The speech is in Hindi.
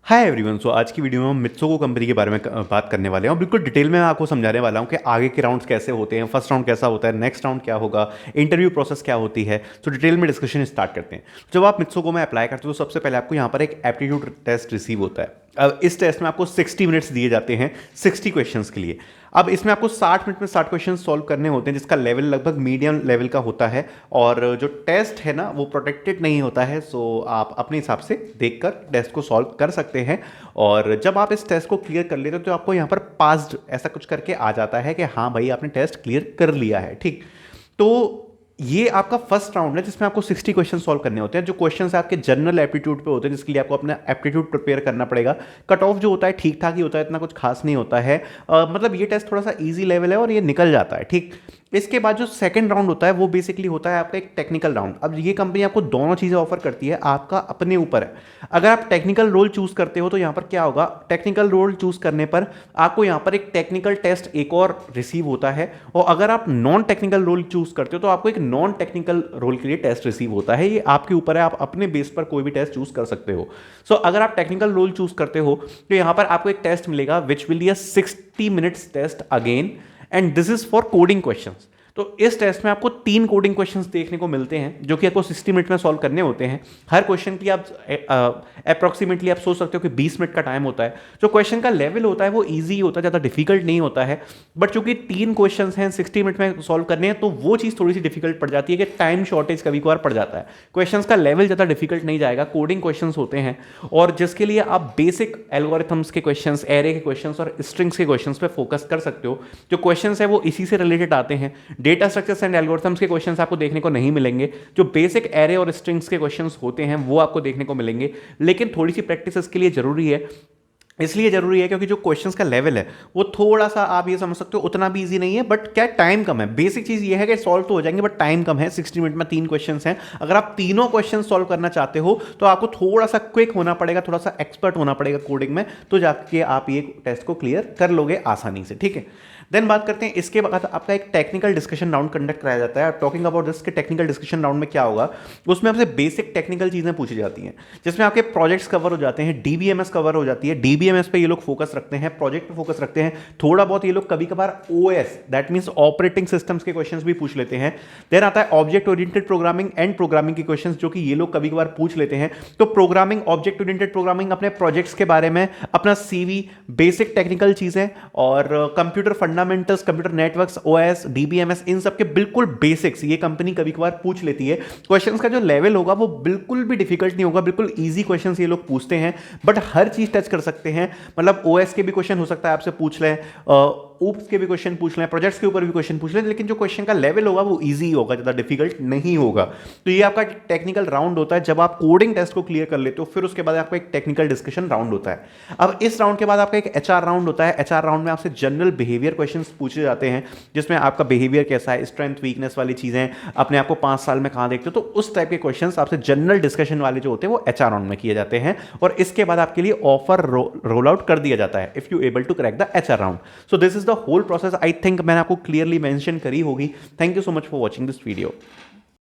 Hi everyone. सो आज की वीडियो में हम मित्सुको कंपनी के बारे में बात करने वाले हैं और बिल्कुल डिटेल में मैं आपको समझाने वाला हूं कि आगे के राउंड्स कैसे होते हैं, फर्स्ट राउंड कैसा होता है, नेक्स्ट राउंड क्या होगा, इंटरव्यू प्रोसेस क्या होती है। तो डिटेल में डिस्कशन स्टार्ट करते हैं। जब आप मित्सुको में अप्लाई करते हो तो सबसे पहले आपको यहाँ पर एक एप्टीट्यूड टेस्ट रिसीव होता है। अब इस टेस्ट में आपको 60 मिनट्स दिए जाते हैं 60 क्वेश्चंस के लिए। अब इसमें आपको 60 मिनट में 60 क्वेश्चन सॉल्व करने होते हैं, जिसका लेवल लगभग मीडियम लेवल का होता है। और जो टेस्ट है ना वो प्रोटेक्टेड नहीं होता है, सो आप अपने हिसाब से देखकर टेस्ट को सॉल्व कर सकते हैं। और जब आप इस टेस्ट को क्लियर कर लेते हो तो आपको यहाँ पर पास्ड ऐसा कुछ करके आ जाता है कि हाँ भाई आपने टेस्ट क्लियर कर लिया है। ठीक, तो ये आपका फर्स्ट राउंड है जिसमें आपको 60 क्वेश्चन सॉल्व करने होते हैं। जो क्वेश्चंस आपके जनरल एप्टीट्यूड पे होते हैं, जिसके लिए आपको अपना एप्टीट्यूड प्रिपेयर करना पड़ेगा। कट ऑफ जो होता है ठीक ठाक ही होता है, इतना कुछ खास नहीं होता है। मतलब ये टेस्ट थोड़ा सा इजी लेवल है और ये निकल जाता है। ठीक, इसके बाद जो सेकंड राउंड होता है वो बेसिकली होता है आपका एक टेक्निकल राउंड। अब ये कंपनी आपको दोनों चीज़ें ऑफर करती है, आपका अपने ऊपर है। अगर आप टेक्निकल रोल चूज करते हो तो यहाँ पर क्या होगा, टेक्निकल रोल चूज करने पर आपको यहाँ पर एक टेक्निकल टेस्ट एक और रिसीव होता है। और अगर आप नॉन टेक्निकल रोल चूज करते हो तो आपको एक नॉन टेक्निकल रोल के लिए टेस्ट रिसीव होता है। ये आपके ऊपर है, आप अपने बेस पर कोई भी टेस्ट चूज कर सकते हो। सो अगर आप टेक्निकल रोल चूज करते हो तो यहाँ पर आपको एक टेस्ट मिलेगा which will be a 60 minutes test again, and this is for coding questions. तो इस टेस्ट में आपको 3 कोडिंग क्वेश्चंस देखने को मिलते हैं जो कि आपको 60 मिनट में सॉल्व करने होते हैं। हर क्वेश्चन की आप अप्रोक्सीमेटली आप सोच सकते हो कि 20 मिनट का टाइम होता है। जो क्वेश्चन का लेवल होता है वो इजी होता है, ज़्यादा डिफिकल्ट नहीं होता है। बट चूंकि 3 क्वेश्चंस हैं 60 मिनट में सॉल्व करने हैं, तो वो चीज़ थोड़ी सी डिफिकल्ट पड़ जाती है कि टाइम शॉर्टेज कभी कभार पड़ जाता है। क्वेश्चंस का लेवल ज़्यादा डिफिकल्ट नहीं जाएगा, कोडिंग क्वेश्चंस होते हैं और जिसके लिए आप बेसिक एल्गोरिथम्स के क्वेश्चंस, एरे के क्वेश्चंस और स्ट्रिंग्स के क्वेश्चंस पे फोकस कर सकते हो। जो क्वेश्चंस है वो इसी से रिलेटेड आते हैं। डेटा स्ट्रक्चर्स एंड एल्गोरिथम्स के क्वेश्चंस आपको देखने को नहीं मिलेंगे। जो बेसिक एरे और स्ट्रिंग्स के क्वेश्चंस होते हैं वो आपको देखने को मिलेंगे, लेकिन थोड़ी सी प्रैक्टिस इसके लिए जरूरी है। इसलिए जरूरी है क्योंकि जो क्वेश्चंस का लेवल है वो थोड़ा सा आप ये समझ सकते हो उतना भी इजी नहीं है, बट क्या टाइम कम है। बेसिक चीज ये है कि सॉल्व तो हो जाएंगे बट टाइम कम है। 60 मिनट में 3 क्वेश्चंस हैं। अगर आप तीनों क्वेश्चन सॉल्व करना चाहते हो तो आपको थोड़ा सा क्विक होना पड़ेगा, थोड़ा सा एक्सपर्ट होना पड़ेगा कोडिंग में, तो जाके आप ये टेस्ट को क्लियर कर लोगे आसानी से। ठीक है, देन बात करते हैं इसके बाद आपका एक टेक्निकल डिस्कशन राउंड कंडक्ट कराया जाता है। टॉकिंग अबाउट दिस के टेक्निकल डिस्कशन राउंड में क्या होगा, उसमें आपसे बेसिक टेक्निकल चीजें पूछी जाती हैं, जिसमें आपके प्रोजेक्ट्स कवर हो जाते हैं, डीबीएमएस कवर हो जाती है। डीबीएमएस पे ये लोग फोकस रखते हैं, प्रोजेक्ट पे फोकस रखते हैं। थोड़ा बहुत ये लोग कभी कभार OS that means operating systems के क्वेश्चंस भी पूछ लेते हैं। देन आता है object oriented programming and programming के क्वेश्चंस, जो कि ये लोग कभी कभार पूछ लेते हैं। तो प्रोग्रामिंग, ऑब्जेक्ट ओरिएंटेड प्रोग्रामिंग, अपने प्रोजेक्ट्स के बारे में, अपना सीवी, बेसिक टेक्निकल चीजें और computer fundamentals, computer networks, OS, DBMS, इन सब के बिल्कुल बेसिक्स ये कंपनी कभी कभार पूछ लेती है। क्वेश्चंस का जो लेवल होगा वो बिल्कुल भी डिफिकल्ट नहीं होगा, बिल्कुल इजी क्वेश्चंस ये लोग पूछते हैं। बट हर चीज टच कर सकते हैं, मतलब ओएस के भी क्वेश्चन हो सकता है आपसे पूछ लें, ऊप्स के भी क्वेश्चन पूछ लें, प्रोजेक्ट्स के ऊपर भी क्वेश्चन पूछ लें, लेकिन जो क्वेश्चन का लेवल होगा वो इजी होगा, ज़्यादा डिफिकल्ट नहीं होगा। तो ये आपका टेक्निकल राउंड होता है। जब आप कोडिंग टेस्ट को क्लियर कर लेते हो फिर उसके बाद आपका एक टेक्निकल डिस्कशन राउंड होता है। अब इस राउंड के बाद आपका एक एचआर राउंड होता है। एचआर राउंड में आपसे जनरल बिहेवियर क्वेश्चन पूछे जाते हैं, जिसमें आपका बिहेवियर कैसा है, स्ट्रेंथ वीकनेस वाली चीज़ें, अपने आप को 5 साल में कहाँ देखते हो, तो उस टाइप के क्वेश्चन आपसे जनरल डिस्कशन वाले जो होते हैं वो एचआर राउंड में किए जाते हैं। और इसके बाद आपके लिए ऑफर रोल आउट कर दिया जाता है if you able to crack the HR round. So this is the whole process. I think मैंने आपको क्लियरली मेंशन करी होगी। Thank you so much for watching this video.